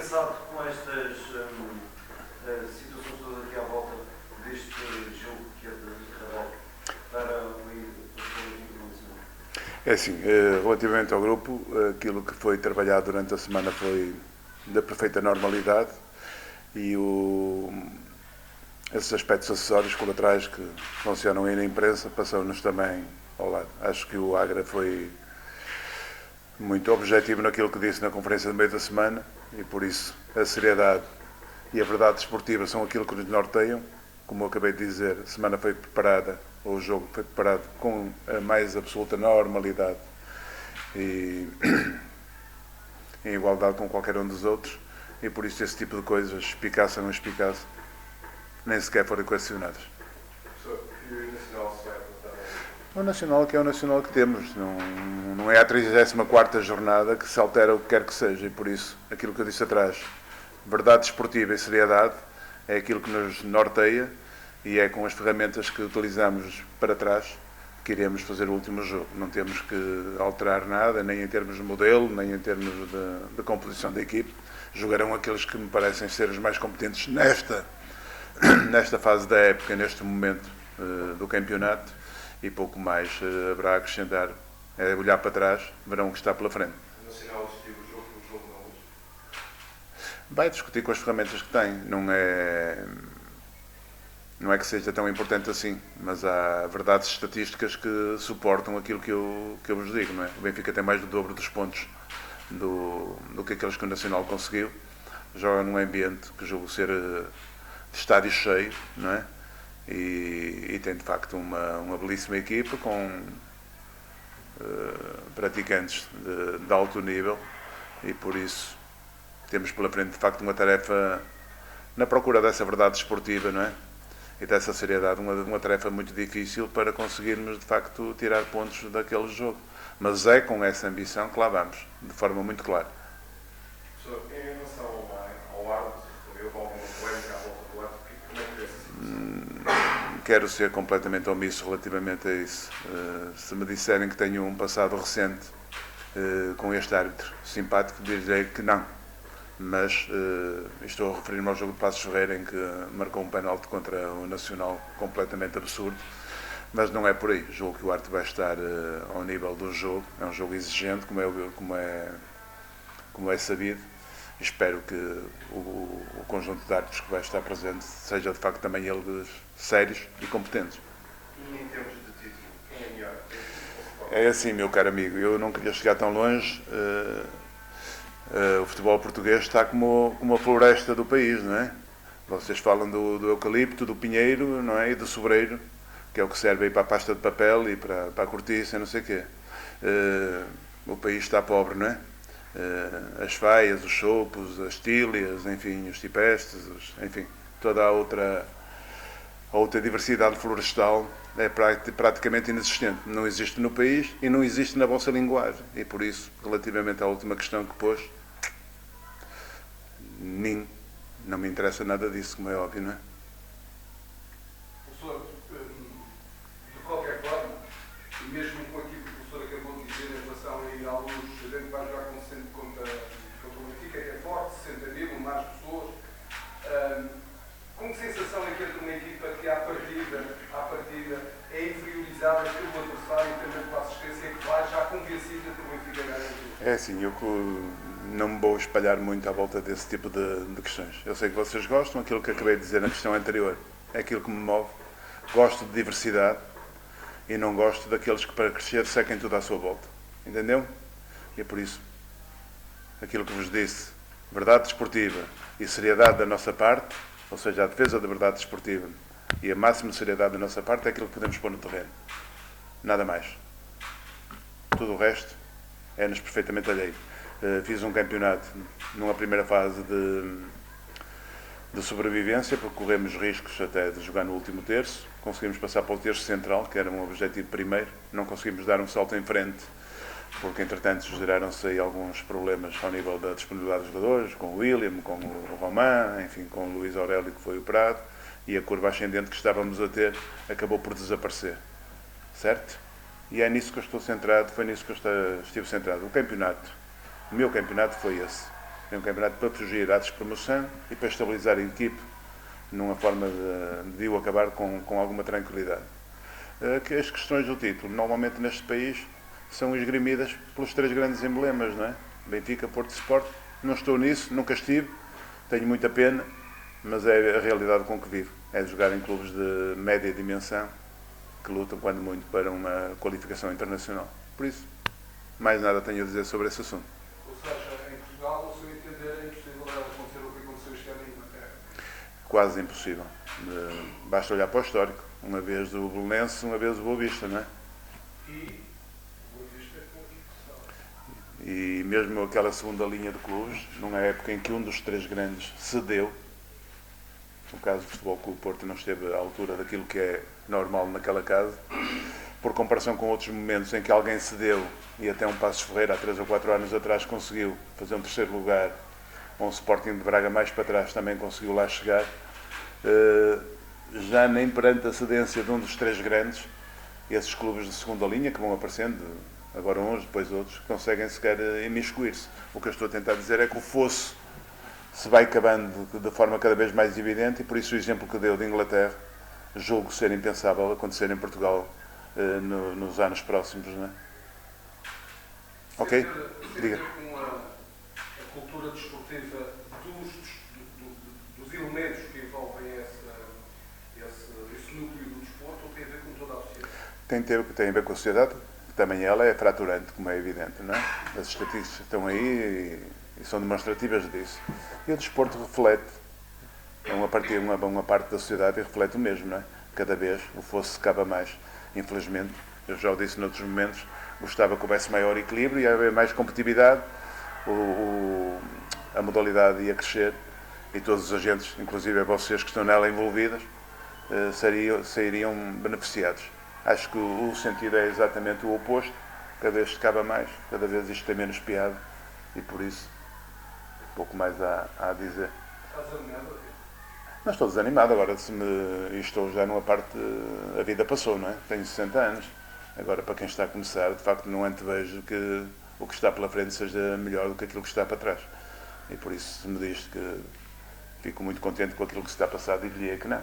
pensado com estas situações todas aqui à volta deste jogo que é de radar para o internacional? É assim, relativamente ao grupo, aquilo que foi trabalhado durante a semana foi da perfeita normalidade e esses aspectos acessórios colaterais que funcionam aí na imprensa passam-nos também ao lado. Acho que o Agra foi muito objetivo naquilo que disse na conferência de meio da semana e por isso a seriedade e a verdade desportiva são aquilo que nos norteiam. Como eu acabei de dizer, a semana foi preparada, ou o jogo foi preparado com a mais absoluta normalidade e em igualdade com qualquer um dos outros e por isso esse tipo de coisas, espicaça ou não espicaça, nem sequer foram questionadas. O Nacional que é o Nacional que temos, não é a 34ª jornada que se altera o que quer que seja e por isso, aquilo que eu disse atrás, verdade desportiva e seriedade é aquilo que nos norteia e é com as ferramentas que utilizamos para trás que iremos fazer o último jogo. Não temos que alterar nada, nem em termos de modelo, nem em termos de composição da equipe. Jogarão aqueles que me parecem ser os mais competentes nesta fase da época, neste momento do campeonato e pouco mais haverá a acrescentar. É olhar para trás, verão o que está pela frente. O Nacional decidiu o jogo não hoje? Vai discutir com as ferramentas que tem. Não é que seja tão importante assim, mas há verdades estatísticas que suportam aquilo que eu vos digo, não é? O Benfica tem mais do dobro dos pontos do que aqueles que o Nacional conseguiu. Joga num ambiente que julgo ser de estádio cheio, não é? E tem de facto uma belíssima equipa com praticantes de alto nível e por isso temos pela frente de facto uma tarefa na procura dessa verdade desportiva, não é? E dessa seriedade, uma tarefa muito difícil para conseguirmos de facto tirar pontos daquele jogo, mas é com essa ambição que lá vamos, de forma muito clara. Professor, em relação ao árbitro, houve alguma polémica à volta do árbitro? Como é que vê essa situação? Quero ser completamente omisso relativamente a isso. Se me disserem que tenho um passado recente com este árbitro simpático, direi que não. Mas estou a referir-me ao jogo de Passos Ferreira em que marcou um penalti contra o Nacional completamente absurdo, mas não é por aí. Julgo que o árbitro vai estar ao nível do jogo, é um jogo exigente, como é sabido. Espero que o conjunto de árbitros que vai estar presente seja de facto também eles sérios e competentes. E em termos de título, quem é melhor? É assim, meu caro amigo, eu não queria chegar tão longe. O futebol português está como a floresta do país, não é? Vocês falam do eucalipto, do pinheiro, não é? E do sobreiro, que é o que serve aí para a pasta de papel e para a cortiça e não sei o quê. O país está pobre, não é? As faias, os choupos, as tílias, enfim, os ciprestes, enfim, toda a outra diversidade florestal é praticamente inexistente. Não existe no país e não existe na vossa linguagem. E por isso, relativamente à última questão que pôs, não me interessa nada disso, como é óbvio, não é? Professor, de qualquer forma, e mesmo com aquilo que o professor acabou de dizer em relação a alguns eventos que vai jogar contra o Benfica, que é forte, 60.000, mais pessoas, com que sensação é que entra uma equipa que à partida é inferiorizada pelo adversário, também pela assistência, que vai já convencida que o Benfica ganha? É assim, eu não me vou espalhar muito à volta desse tipo de questões. Eu sei que vocês gostam, aquilo que acabei de dizer na questão anterior é aquilo que me move. Gosto de diversidade e não gosto daqueles que para crescer sequem tudo à sua volta. Entendeu? E é por isso, aquilo que vos disse, verdade desportiva e seriedade da nossa parte, ou seja, a defesa da verdade desportiva e a máxima seriedade da nossa parte é aquilo que podemos pôr no terreno. Nada mais. Tudo o resto é-nos perfeitamente alheio. Fiz um campeonato numa primeira fase de sobrevivência, porque corremos riscos até de jogar no último terço. Conseguimos passar para o terço central, que era um objetivo primeiro. Não conseguimos dar um salto em frente, porque entretanto geraram-se aí alguns problemas ao nível da disponibilidade dos jogadores, com o William, com o Román, enfim, com o Luís Aurélio, que foi operado, e a curva ascendente que estávamos a ter acabou por desaparecer. Certo? E é nisso que eu estou centrado, foi nisso que eu estive centrado. O meu campeonato foi esse. É um campeonato para fugir à despromoção e para estabilizar a equipe numa forma de o acabar com alguma tranquilidade. Que as questões do título, normalmente neste país, são esgrimidas pelos três grandes emblemas, não é? Benfica, Porto e Sport. Não estou nisso, nunca estive, tenho muita pena, mas é a realidade com que vivo. É jogar em clubes de média dimensão que lutam, quando muito, para uma qualificação internacional. Por isso, mais nada tenho a dizer sobre esse assunto. Ou seja, em Portugal, ao seu entender, é impossível acontecer o que aconteceu este ano em Inglaterra. Quase impossível. Basta olhar para o histórico. Uma vez o Belenense, uma vez o Boa Vista, não é? E o Boa Vista é com a equipe. E mesmo aquela segunda linha de clubes, numa época em que um dos três grandes cedeu, no caso do Futebol Clube Porto não esteve à altura daquilo que é normal naquela casa, por comparação com outros momentos em que alguém cedeu e até um Passos Ferreira há 3 ou 4 anos atrás conseguiu fazer um terceiro lugar, ou um Sporting de Braga mais para trás também conseguiu lá chegar, já nem perante a cedência de um dos três grandes, esses clubes de segunda linha que vão aparecendo, agora uns, depois outros, conseguem sequer imiscuir-se. O que eu estou a tentar dizer é que o fosso se vai acabando de forma cada vez mais evidente e por isso o exemplo que deu de Inglaterra julgo ser impensável acontecer em Portugal nos anos próximos, não é? Ok? Diga. Com a cultura desportiva dos elementos que envolvem esse núcleo do desporto, ou tem a ver com toda a sociedade? Tem a ver com a sociedade, que também ela é fraturante, como é evidente, não é? As estatísticas estão aí e são demonstrativas disso. E o desporto reflete, uma parte da sociedade e reflete o mesmo, não é? Cada vez o fosso se cava mais, infelizmente. Eu já o disse noutros momentos, gostava que houvesse maior equilíbrio e haver mais competitividade, a modalidade ia crescer e todos os agentes, inclusive vocês que estão nela envolvidas, sairiam beneficiados. Acho que o sentido é exatamente o oposto, cada vez se cava mais, cada vez isto tem menos piada e por isso pouco mais há a dizer. Estás desanimado? Não estou desanimado agora, estou já numa parte, a vida passou, não é? Tenho 60 anos, agora para quem está a começar, de facto não antevejo que o que está pela frente seja melhor do que aquilo que está para trás. E por isso, se me diz que fico muito contente com aquilo que se está passado, diria que não.